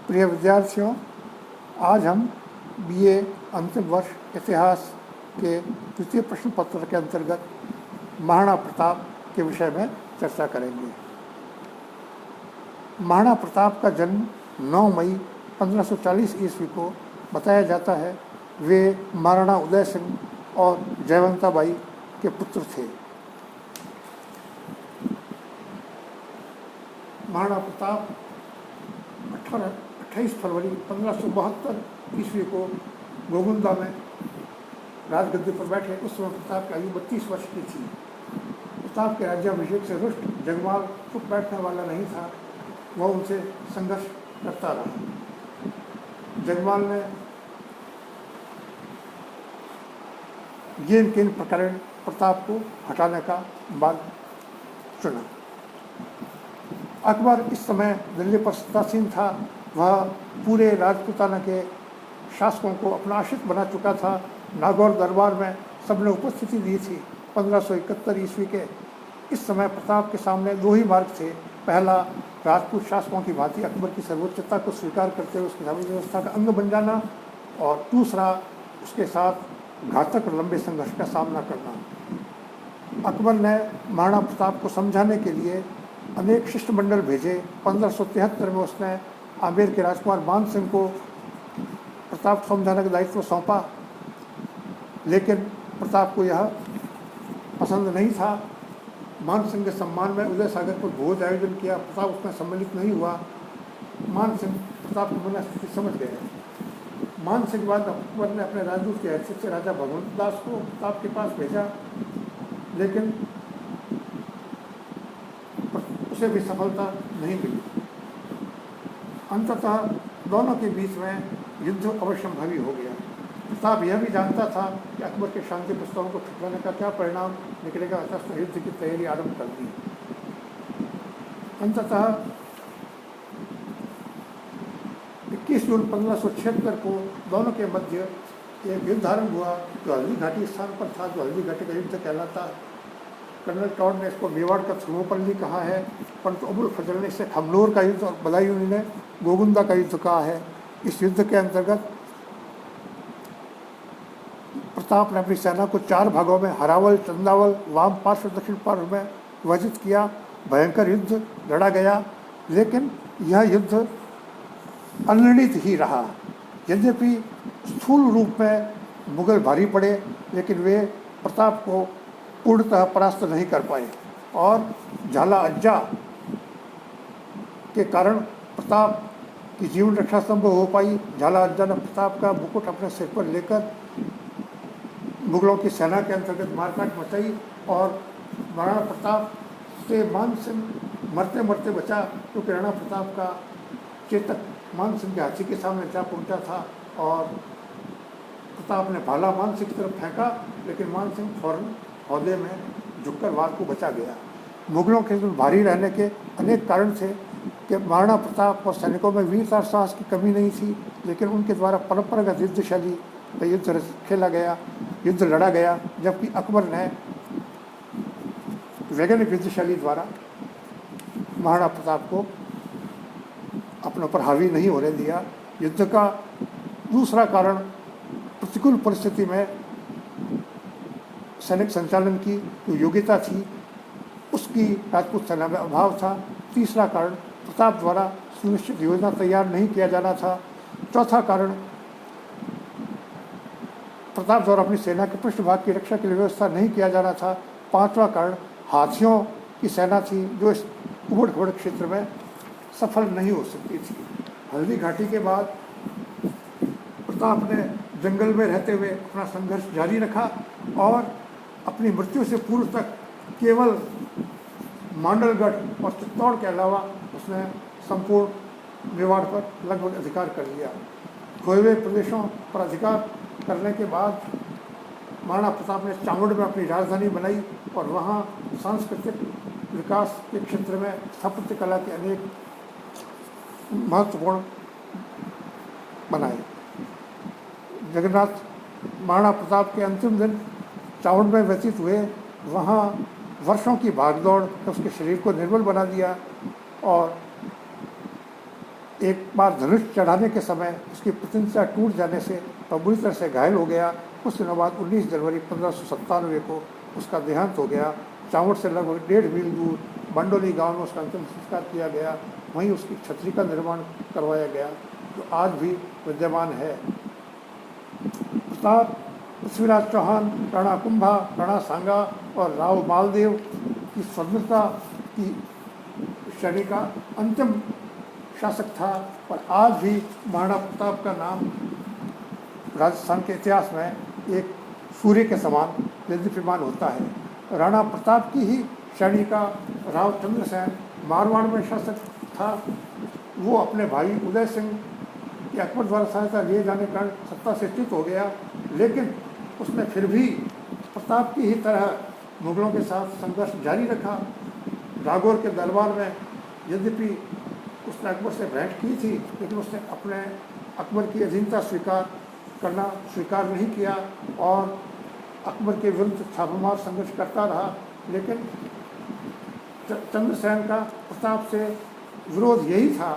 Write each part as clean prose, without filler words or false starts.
प्रिय विद्यार्थियों, आज हम बीए अंतिम वर्ष इतिहास के द्वितीय प्रश्न पत्र के अंतर्गत महाराणा प्रताप के विषय में चर्चा करेंगे। महाराणा प्रताप का जन्म 9 मई 1540 ईस्वी को बताया जाता है। वे महाराणा उदय सिंह और जयवंता बाई के पुत्र थे। महाराणा प्रताप 28 फरवरी 1572 ईस्वी को गोगुंदा में राजगद्दी पर बैठे। उस समय प्रताप की आयु 32 वर्ष की थी। प्रताप के राज्याभिषेक से रुष्ट जगमाल चुप बैठने वाला नहीं था। वह उनसे संघर्ष करता रहा। जगमाल ने किन किन प्रकरण प्रताप को हटाने का मार्ग चुना। अकबर इस समय दिल्ली पर सत्तासीन था। वह पूरे राजपूताना के शासकों को अपना आश्रित बना चुका था। नागौर दरबार में सबने उपस्थिति दी थी। 1571 ईस्वी के इस समय प्रताप के सामने दो ही मार्ग थे। पहला, राजपूत शासकों की भांति अकबर की सर्वोच्चता को स्वीकार करते हुए उसकी सामाजिक व्यवस्था का अंग बन जाना, और दूसरा, उसके साथ घातक और लंबे संघर्ष का सामना करना। अकबर ने महाराणा प्रताप को समझाने के लिए अनेक शिष्टमंडल भेजे। 1573 में उसने आमेर के राजकुमार मान सिंह को प्रताप को समझाने का दायित्व सौंपा, लेकिन प्रताप को यह पसंद नहीं था। मान सिंह के सम्मान में उदय सागर पर भोज आयोजन किया। प्रताप उसमें सम्मिलित नहीं हुआ। मान सिंह प्रताप की मनस्थिति समझ गए। मान सिंह के बाद अकबर ने अपने राजदूत की हैसियत से राजा भगवंत दास को प्रताप के पास भेजा, लेकिन उसे भी सफलता नहीं मिली। अंततः दोनों के बीच में युद्ध अवश्यंभावी हो गया। प्रताप यह भी जानता था कि अकबर के शांति प्रस्तावों को ठुकराने का क्या परिणाम निकलेगा, अतः उसने युद्ध की तैयारी आरंभ कर दी। अंततः 21 जून 1576 को दोनों के मध्य एक युद्ध आरंभ हुआ, जो हल्दी घाटी स्थान पर था, जो हल्दी घाटी का युद्ध कहलाता। कर्नल टॉड ने इसको मेवाड़ का थर्मोपल्ली कहा है, परंतु अबुल फजल ने इसे खमनोर का युद्ध और बदायूं ने गोगुंदा का युद्ध कहा है। इस युद्ध के अंतर्गत प्रताप ने अपनी सेना को 4 भागों में हरावल, चंदावल, वाम पार्श्व, दक्षिण पार्श्व में विभाजित किया। भयंकर युद्ध लड़ा गया, लेकिन यह युद्ध अनिर्णित ही रहा। यद्यपि स्थूल रूप में मुगल भारी पड़े, लेकिन वे प्रताप को पूर्णतः परास्त नहीं कर पाए, और झाला अज्जा के कारण प्रताप की जीवन रक्षा संभव हो पाई। झाला अज्जा ने प्रताप का मुकुट अपने सिर पर लेकर मुगलों की सेना के अंतर्गत मारकाट मचाई, और महाराणा प्रताप से मान सिंह मरते मरते बचा, क्योंकि राणा प्रताप का चेतक मान सिंह के हाथी के सामने जा पहुंचा था, और प्रताप ने भाला मान सिंह की तरफ फेंका, लेकिन मान सिंह फौरन हौदे में झुककर वार को बचा गया। मुगलों के भारी रहने के अनेक कारण थे कि महाराणा प्रताप और सैनिकों में वीरता और साहस की कमी नहीं थी, लेकिन उनके द्वारा परंपरागत युद्ध शैली का युद्ध खेला गया, युद्ध लड़ा गया, जबकि अकबर ने वैज्ञानिक युद्ध शैली द्वारा महाराणा प्रताप को अपने ऊपर हावी नहीं होने दिया। युद्ध का दूसरा कारण प्रतिकूल परिस्थिति में सैनिक संचालन की जो योग्यता थी, उसकी राजपूत सेना में अभाव था। तीसरा कारण प्रताप द्वारा सुनिश्चित योजना तैयार नहीं किया जाना था। चौथा कारण प्रताप द्वारा अपनी सेना के पृष्ठभाग की रक्षा के लिए व्यवस्था नहीं किया जाना था। पांचवा कारण हाथियों की सेना थी, जो इस उबड़ खाबड़ क्षेत्र में सफल नहीं हो सकती थी। हल्दी घाटी के बाद प्रताप ने जंगल में रहते हुए अपना संघर्ष जारी रखा, और अपनी मृत्यु से पूर्व तक केवल मांडलगढ़ और चित्तौड़ के अलावा उसने संपूर्ण मेवाड़ पर लगभग अधिकार कर लिया। खोए हुए प्रदेशों पर अधिकार करने के बाद महाराणा प्रताप ने चामुंड में अपनी राजधानी बनाई, और वहाँ सांस्कृतिक विकास के क्षेत्र में स्थापत्य कला के अनेक महत्वपूर्ण बनाए। जगन्नाथ महाराणा प्रताप के अंतिम दिन चामुंड में व्यतीत हुए। वहाँ वर्षों की भागदौड़ ने उसके शरीर को निर्बल बना दिया, और एक बार धनुष चढ़ाने के समय उसकी प्रतिष्ठा टूट जाने से वह बुरी तरह से घायल हो गया। कुछ दिनों बाद 19 जनवरी 1597 को उसका देहांत हो गया। चावड़ से लगभग 1.5 मील दूर मंडोली गांव में उसका अंतिम संस्कार किया गया। वहीं उसकी छतरी का निर्माण करवाया गया जो आज भी विद्यमान है। प्रताप पृथ्वीराज चौहान, राणा कुंभा, राणा सांगा और राव मालदेव की स्वतंत्रता की श्रेणी का अंतिम शासक था और आज भी महाराणा प्रताप का नाम राजस्थान के इतिहास में एक सूर्य के समान दीप्यमान होता है। राणा प्रताप की ही श्रेणी का राव चंद्रसेन मारवाड़ में शासक था। वो अपने भाई उदय सिंह के अकबर द्वारा सहायता लिए जाने का सत्ता से च्युत हो गया, लेकिन उसने फिर भी प्रताप की ही तरह मुगलों के साथ संघर्ष जारी रखा। नागौर के दरबार में यद्यपि उसने अकबर से भेंट की थी, लेकिन उसने अपने अकबर की अधीनता स्वीकार नहीं किया और अकबर के विरुद्ध छापामार संघर्ष करता रहा। लेकिन चंद्रसेन का प्रताप से विरोध यही था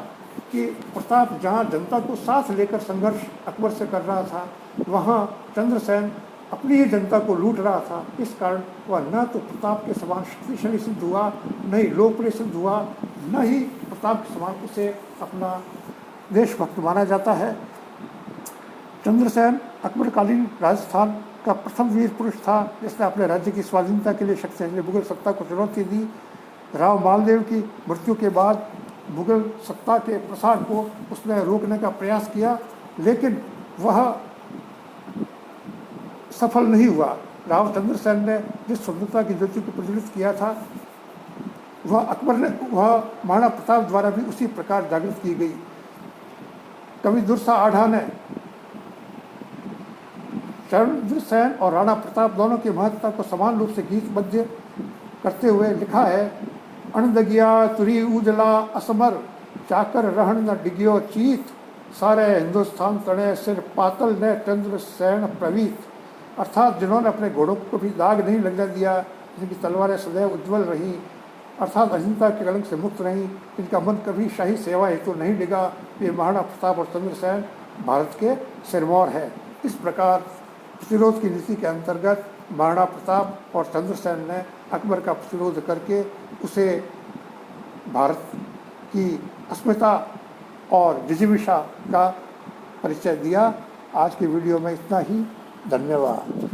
कि प्रताप जहाँ जनता को साथ लेकर संघर्ष अकबर से कर रहा था, वहाँ चंद्रसेन अपनी ही जनता को लूट रहा था। इस कारण वह न तो प्रताप के समान शक्तिशाली सिद्ध हुआ, न ही लोकप्रिय सिद्ध हुआ, न ही प्रताप के समान उसे अपना देशभक्त माना जाता है। चंद्रसेन अकबरकालीन राजस्थान का प्रथम वीर पुरुष था जिसने अपने राज्य की स्वाधीनता के लिए शक्तिशाली मुगल सत्ता को चुनौती दी। राव मालदेव की मृत्यु के बाद मुगल सत्ता के प्रसार को उसने रोकने का प्रयास किया, लेकिन वह सफल नहीं हुआ। राव चंद्रसेन ने जिस स्वतंत्रता की ज्योति को प्रज्वलित किया था, वह महाराणा प्रताप द्वारा भी उसी प्रकार जागृत की गई। कवि दुर्सा आढ़ा ने चंद्रसेन और राणा प्रताप दोनों की महत्ता को समान रूप से गीतबद्ध करते हुए लिखा है। अणदगिया तुरी उजला असमर, चाकर रहन न डिगियो चीत, सारे हिंदुस्तान तणे सिर पातल ने चंद्रसेन प्रवीत। अर्थात जिन्होंने अपने घोड़ों को भी दाग नहीं लगने दिया, जिनकी तलवारें सदैव उज्ज्वल रहीं, अर्थात अहिंसा के कलंक से मुक्त रहीं, जिनका मन कभी शाही सेवा हेतु नहीं डिगा, ये महाराणा प्रताप और चंद्रसेन भारत के सिरमौर है। इस प्रकार प्रतिरोध की नीति के अंतर्गत महाराणा प्रताप और चंद्रसेन ने अकबर का प्रतिरोध करके उसे भारत की अस्मिता और जिजीविषा का परिचय दिया। आज की वीडियो में इतना ही। धन्यवाद।